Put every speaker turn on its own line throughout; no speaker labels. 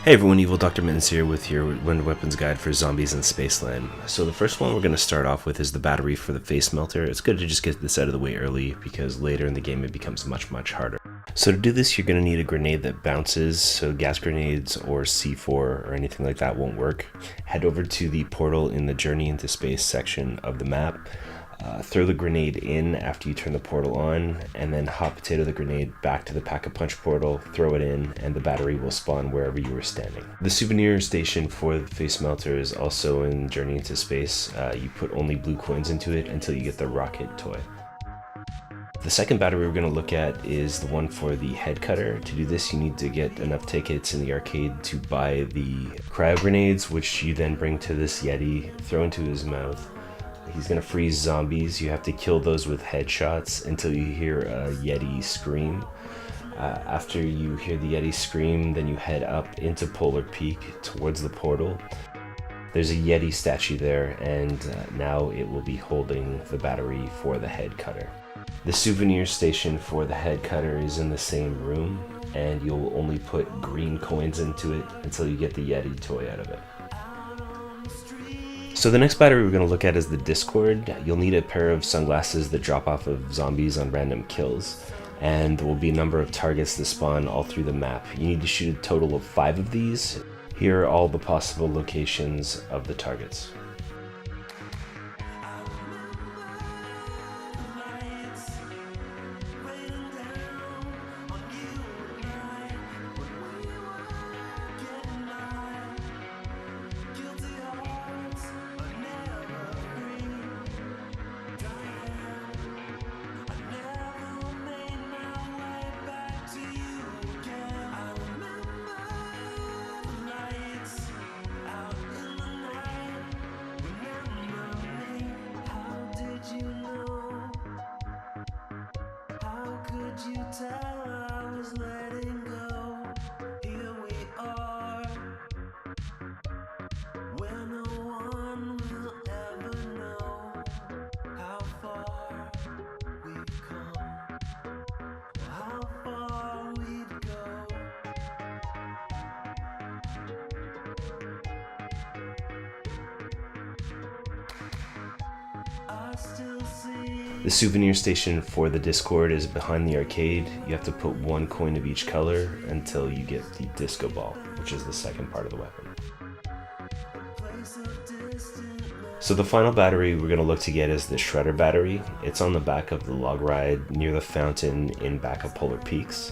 Hey everyone, Evil Dr. Mittens here with your Wonder Weapons Guide for Zombies in Spaceland. So the first one we're going to start off with is the battery for the face melter. It's good to just get this out of the way early because later in the game it becomes much harder. So to do this you're going to need a grenade that bounces, so gas grenades or C4 or anything like that won't work. Head over to the portal in the Journey into Space section of the map. Throw the grenade in after you turn the portal on, and then hot potato the grenade back to the Pack-a-Punch portal, throw it in, and the battery will spawn wherever you were standing. The souvenir station for the face melter is also in Journey into Space. You put only blue coins into it until you get the rocket toy. The second battery we're going to look at is the one for the head cutter. To do this you need to get enough tickets in the arcade to buy the cryo grenades, which you then bring to this Yeti, throw into his mouth. He's going to freeze zombies. You have to kill those with headshots until you hear a Yeti scream. After you hear the Yeti scream, then you head up into Polar Peak towards the portal. There's a Yeti statue there, and now it will be holding the battery for the head cutter. The souvenir station for the head cutter is in the same room, and you'll only put green coins into it until you get the Yeti toy out of it. So the next battery we're going to look at is the Dischord. You'll need a pair of sunglasses that drop off of zombies on random kills, and there will be a number of targets that spawn all through the map. You need to shoot a total of 5 of these. Here are all the possible locations of the targets. The souvenir station for the Dischord is behind the arcade. You have to put 1 coin of each color until you get the disco ball, which is the second part of the weapon. So the final battery we're going to look to get is the Shredder battery. It's on the back of the log ride near the fountain in back of Polar Peaks.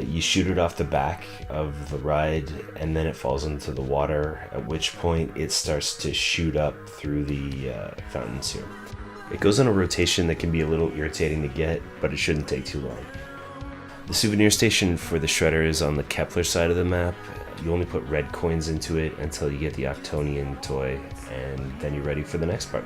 You shoot it off the back of the ride and then it falls into the water, at which point it starts to shoot up through the fountains here. It goes on a rotation that can be a little irritating to get, but it shouldn't take too long. The souvenir station for the Shredder is on the Kepler side of the map. You only put red coins into it until you get the Octonian toy, and then you're ready for the next part.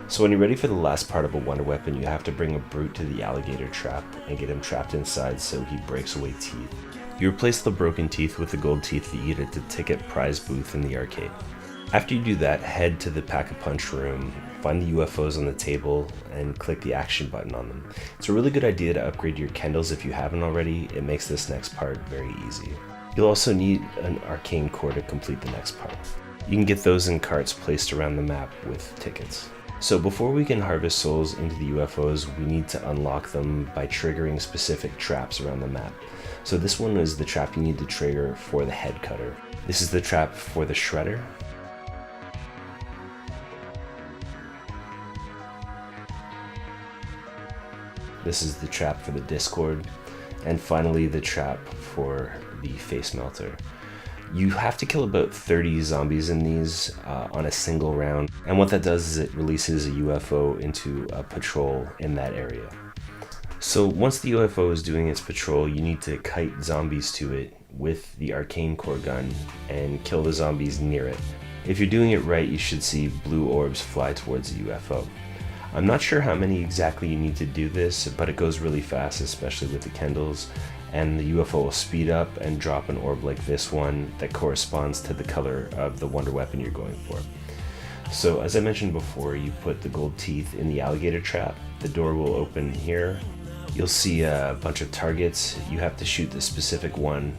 So when you're ready for the last part of a wonder weapon, you have to bring a brute to the alligator trap and get him trapped inside so he breaks away teeth. You replace the broken teeth with the gold teeth that you get at the ticket prize booth in the arcade. After you do that, head to the Pack-a-Punch room, find the UFOs on the table, and click the action button on them. It's a really good idea to upgrade your Kendalls if you haven't already. It makes this next part very easy. You'll also need an arcane core to complete the next part. You can get those in carts placed around the map with tickets. So before we can harvest souls into the UFOs, we need to unlock them by triggering specific traps around the map. So this one is the trap you need to trigger for the head cutter. This is the trap for the Shredder. This is the trap for the Dischord, and finally the trap for the face melter. You have to kill about 30 zombies in these on a single round, and what that does is it releases a UFO into a patrol in that area. So once the UFO is doing its patrol, you need to kite zombies to it with the arcane core gun and kill the zombies near it. If you're doing it right, you should see blue orbs fly towards the UFO. I'm not sure how many exactly you need to do this, but it goes really fast, especially with the Kendalls, and the UFO will speed up and drop an orb like this one that corresponds to the color of the wonder weapon you're going for. So as I mentioned before, you put the gold teeth in the alligator trap. The door will open here. You'll see a bunch of targets. You have to shoot the specific one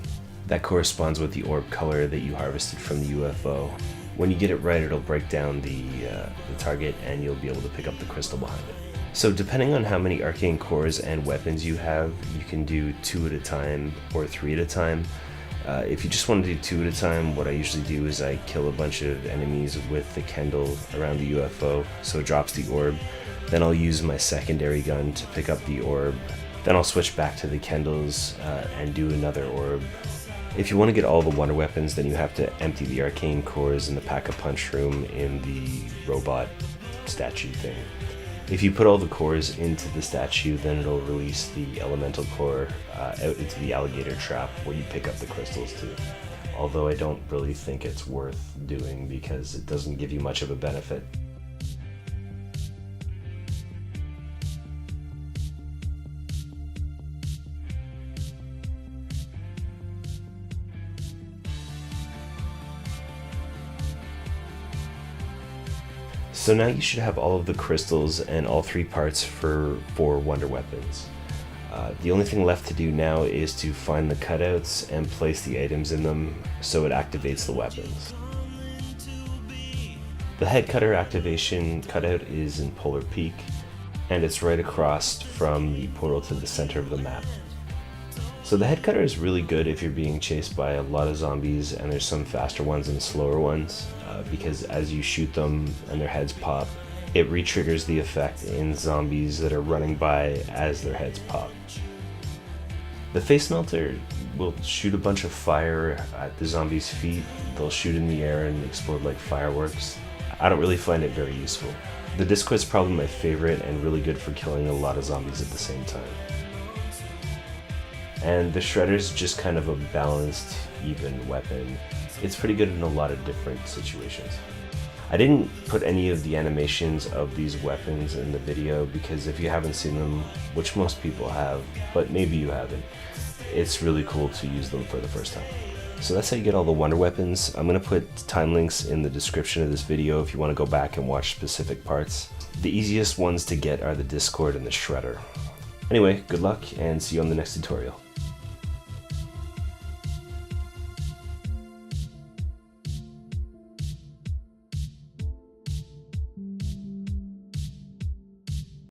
That corresponds with the orb color that you harvested from the UFO. When you get it right, it'll break down the target and you'll be able to pick up the crystal behind it. So depending on how many arcane cores and weapons you have, you can do 2 at a time or 3 at a time. If you just want to do 2 at a time, what I usually do is I kill a bunch of enemies with the Kendall around the UFO, so it drops the orb. Then I'll use my secondary gun to pick up the orb. Then I'll switch back to the Kendalls and do another orb. If you want to get all the wonder weapons, then you have to empty the arcane cores in the Pack-a-Punch room in the robot statue thing. If you put all the cores into the statue, then it'll release the elemental core out into the alligator trap where you pick up the crystals too. Although I don't really think it's worth doing because it doesn't give you much of a benefit. So now you should have all of the crystals and all 3 parts for 4 wonder weapons. The only thing left to do now is to find the cutouts and place the items in them so it activates the weapons. The head cutter activation cutout is in Polar Peak, and it's right across from the portal to the center of the map. So the head cutter is really good if you're being chased by a lot of zombies and there's some faster ones and slower ones, because as you shoot them and their heads pop, it re-triggers the effect in zombies that are running by as their heads pop. The face melter will shoot a bunch of fire at the zombies' feet. They'll shoot in the air and explode like fireworks. I don't really find it very useful. The Dischord is probably my favorite and really good for killing a lot of zombies at the same time. And the Shredder's just kind of a balanced, even weapon. It's pretty good in a lot of different situations. I didn't put any of the animations of these weapons in the video because if you haven't seen them, which most people have, but maybe you haven't, it's really cool to use them for the first time. So that's how you get all the wonder weapons. I'm going to put time links in the description of this video if you want to go back and watch specific parts. The easiest ones to get are the Dischord and the Shredder. Anyway, good luck and see you on the next tutorial.